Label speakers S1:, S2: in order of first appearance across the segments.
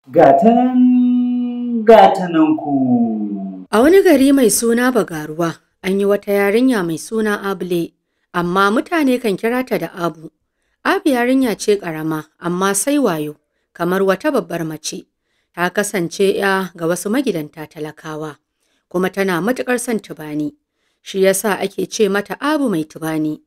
S1: Gata nan ku.
S2: A wani gari mai suna Bagaruwa, an yi wata yarinya mai suna Abule, amma mutane kan kira ta da Abu. Abu yarinya ce ƙarama, amma sai wayo, kamar wata babbar mace. Ta kasance ‘ya ga wasu magidanta talakawa, kuma tana matuƙar son tubani. Shi yasa ake ce mata Abu mai tubani.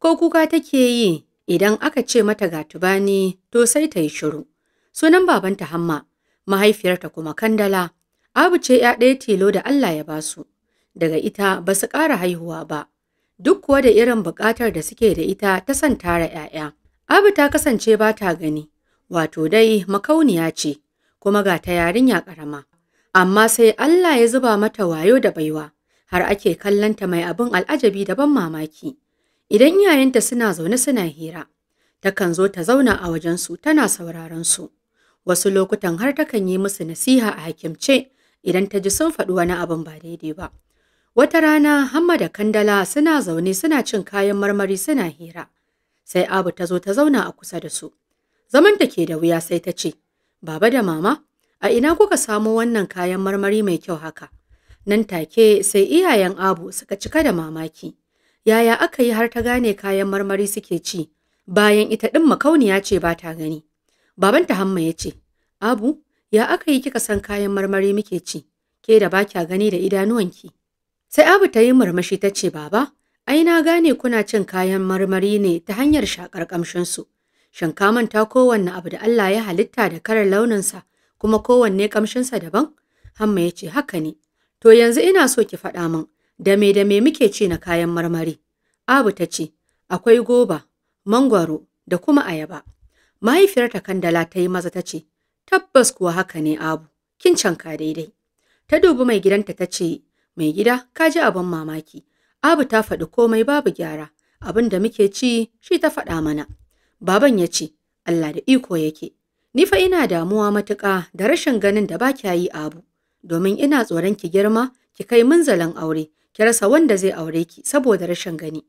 S2: Ko kuka take yi idan aka ce mata ga tubani, to sai ta yi shiru. Sunan babanta Hamma, mahaifiyarta kuma Kandala. Abu ce ‘ya ɗaya tilo da Allah ya basu. Daga ita ba su ƙara haihuwa ba, duk kuwa da irin buƙatar da suke da ita ta son tara ‘ya'ya. Abu ta kasance ba ta gani, wato dai makauniya ce, kuma ga ta yarinya ƙarama. Amma sai Allah ya zuba mata wayo da baiwa, har ake kallonta mai abin al'ajabi da ban mamaki. Idan iyayenta suna zaune suna hira, takan zo ta zauna a wajensu tana sauraron su. Wasu lokutan har takan yi musu nasiha a hakimce idan ta ji sun faɗi wani abin ba daidai ba. Wata rana Hamma da Kandala suna zaune suna cin kayan marmari suna hira. Sai Abu ta zo ta zauna a kusa da su. Zaman ta ke da wuya sai ta ce, Baba da Mama, a ina kuka samo wannan kayan marmari mai kyau haka? Nan take sai iyayen Abu suka cika da mamaki. Yaya aka yi har ta gane kayan marmari suke ci, bayan ita ɗin makauniya ce ba ta gani. Babanta Hamma ya ce, Abu, ya aka yi kika san kayan marmari muke ci, ke da ba kya gani da idanuwanki? Sai Abu ta yi murmushi ta ce, Baba, ai na gane kuna cin kayan marmari ne ta hanyar shakar ƙamshinsu. Shin ka manta kowanne abu da Allah ya halitta da kalar launinsa, kuma kowanne ƙamshinsa daban? Hamma ya ce, haka ne. To yanzu ina so ki faɗa min, da me muke ci na kayan marmari? Abu ta ce, akwai goba, mangwaro da kuma ayaba. Mahaifiyarta Kandala ta yi maza ta ce, tabbas kuwa haka ne Abu, kin canka daidai. Ta dubi mai gidanta ta ce, mai gida, ka ji abin mamaki. Abu ta faɗi komai babu gyara, abin da muke ci shi ta faɗa mana. Baban ya ce, Allah da iko yake. Ni fa ina damuwa matuƙa da rashin ganin da ba kya yi Abu, domin ina tsoron ki girma, ki kai munzalin aure, ki rasa wanda zai aure ki saboda rashin gani.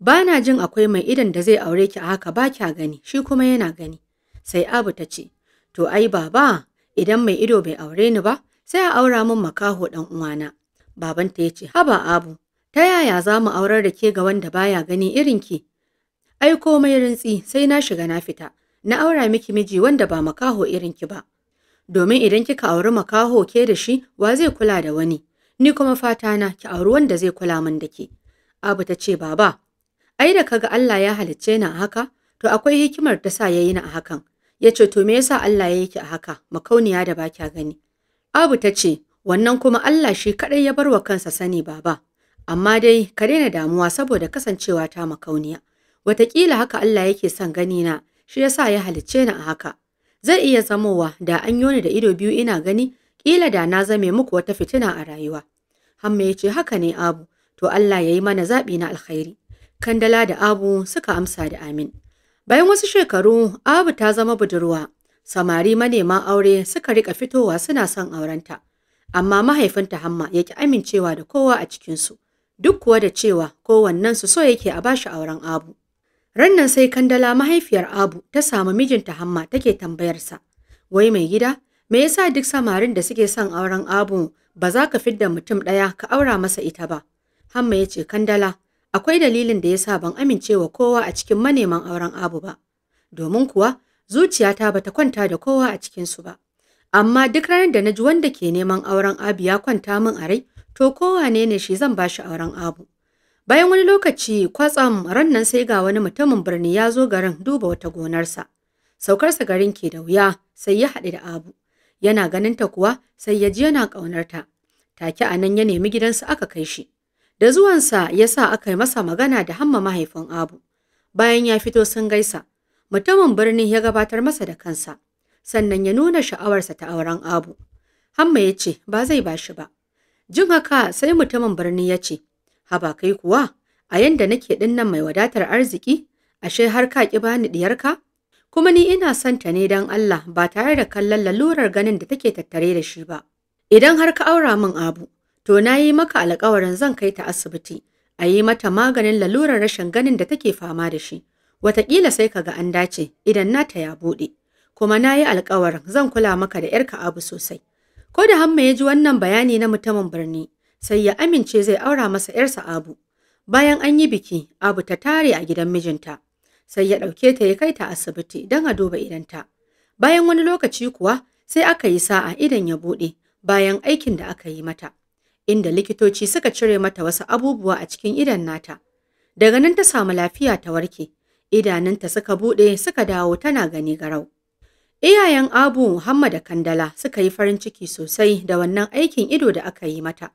S2: Ba na jin akwai mai idan da zai aure ki a haka ba kya gani, shi kuma yana gani. Sai Abu ta ce, to ai baba, idan mai ido bai aure ni ba, sai a aura min makaho ɗan uwana. Babanta ya ce, haba Abu, ta yaya za mu aurar da ke ga wanda baya gani irin ki? Ai komai rintsi sai na shiga na fita, na aura miki miji wanda ba makaho irin ki ba. Domin idan kika auri makaho ke da shi, wa zai kula da wani? Ni kuma fata na ki auri wanda zai kula min da ke. Abu ta ce, baba, ai da kaga Allah ya halicce ni a haka, to akwai hikimar ta sa yayi ni a hakan. Ya ce, to me yasa Allah ya yi ki a haka, makauniya da ba kya gani? Abu ta ce, wannan kuma Allah shi kaɗai ya bar wa kansa sani baba. Amma dai ka daina damuwa saboda kasancewa ta makauniya. Wataƙila haka Allah yake son gani na, shi yasa ya halicce ni a haka. Zai iya zamowa da an yoni da ido biyu ina gani, ƙila da na zame muku wata fitina a rayuwa. Hamma ya ce, haka ne Abu, to Allah ya yi mana zaɓi na alkhairi. Kandala da Abu suka amsa da amin. Bayan wasu shekaru, Abu ta zama budurwa. Samari manema aure suka rika fitowa suna son aurenta. Amma mahaifinta Hamma ya ki amincewa da kowa a cikinsu, duk kuwa da cewa kowannensu so yake a bashi auren Abu. Rannan sai Kandala mahaifiyar Abu ta samu mijinta Hamma take tambayarsa, wai mai gida, me yasa duk samarin da suke son auren Abu ba za ka fidda mutum ɗaya ka aura masa ita ba? Hamma ya ce, Kandala, akwai dalilin da yasa ban amincewa kowa a cikin maneman auren Abu ba, domin kuwa zuciyata bata kwanta da kowa a cikinsu ba. Amma duk ranar da na ji wanda ke neman auren Abu ya kwanta min a rai, to kowane ne shi zan bashi auren Abu. Bayan wani lokaci kwatsam rannan sai ga wani mutumin birni ya zo garin duba wata gonarsa. Saukarsa garin ke da wuya sai ya haɗu da Abu. Yana ganinta kuwa sai ya ji yana ƙaunarta. Take a nan ya nemi gidansa aka kai shi. Da zuwansa ya sa aka yi masa magana da Hamma mahaifin Abu. Bayan ya fito sun gaisa, mutumin birni ya gabatar masa da kansa. Sannan ya nuna sha'awarsa ta auren Abu. Hamma ya ce ba zai bashi ba. Jin haka sai mutumin birni ya ce, haba kai kuwa, a yanda nake ɗinnan mai wadatar arziki, ashe har ka ƙi bani ɗiyarka? Kuma ni ina son ta ne don Allah ba tare da kallon lalurar ganin da take tattare da shi ba. Idan har ka aura min Abu, to na yi maka alƙawarin zan kai ta asibiti, a yi mata maganin lalurar rashin ganin da take fama da shi. Wataƙila sai ka ga an dace idan nata ya buɗe. kuma na yi alkawarin zan kula maka da ‘yarka Abu sosai. Ko da Hamma ya ji wannan bayani na mutumin birni, sai ya amince zai aura masa ‘yarsa Abu. Bayan an yi biki, Abu ta tare a gidan mijinta, sai ya ɗauke ta ya kai ta asibiti don a duba idanta. Bayan wani lokaci kuwa sai aka yi sa'a idan ya buɗe bayan aikin da aka yi mata, inda likitoci suka cire mata wasu abubuwa a cikin idon nata. Daga nan ta samu lafiya ta warke, idanunta suka buɗe suka dawo tana gani garau. Iyayen Abu, Hamma da Kandala suka yi farin ciki sosai da wannan aikin ido da aka yi mata.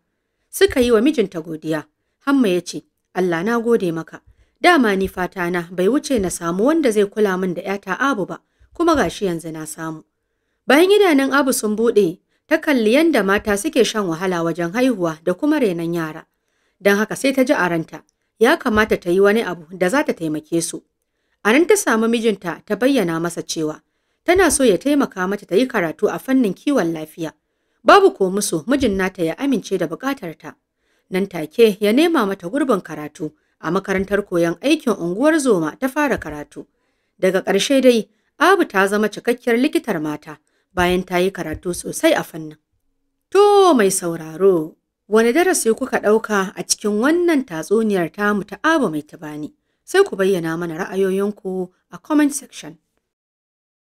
S2: Suka yi wa mijinta godiya. Hamma ya ce, Allah na gode maka, dama ni fata na bai wuce na samu wanda zai kula min da ‘yata Abu ba, kuma gashi yanzu na samu. Bayan idanun Abu sun buɗe, ta kalli yadda mata suke shan wahala wajen haihuwa da kuma renon yara. Don haka sai ta ji a ranta, ya kamata ta yi wani abu da za ta taimake su. A nan ta samu mijinta ta bayyana masa cewa, tana so ya taimaka mata ta yi karatu a fannin kiwon lafiya. Babu ko musu mijin nata ya amince da buƙatarta. Nan take ya nema mata gurbin karatu a makarantar koyon aikin unguwar zoma ta fara karatu. Daga ƙarshe dai, Abu ta zama cikakkiyar likitar mata bayan ta yi karatu sosai a fannin. To mai sauraro, wani darasi kuka ɗauka a cikin wannan tatsuniyar tamu ta Abu mai tubani? Sai ku bayyana mana ra'ayoyinku a comment section.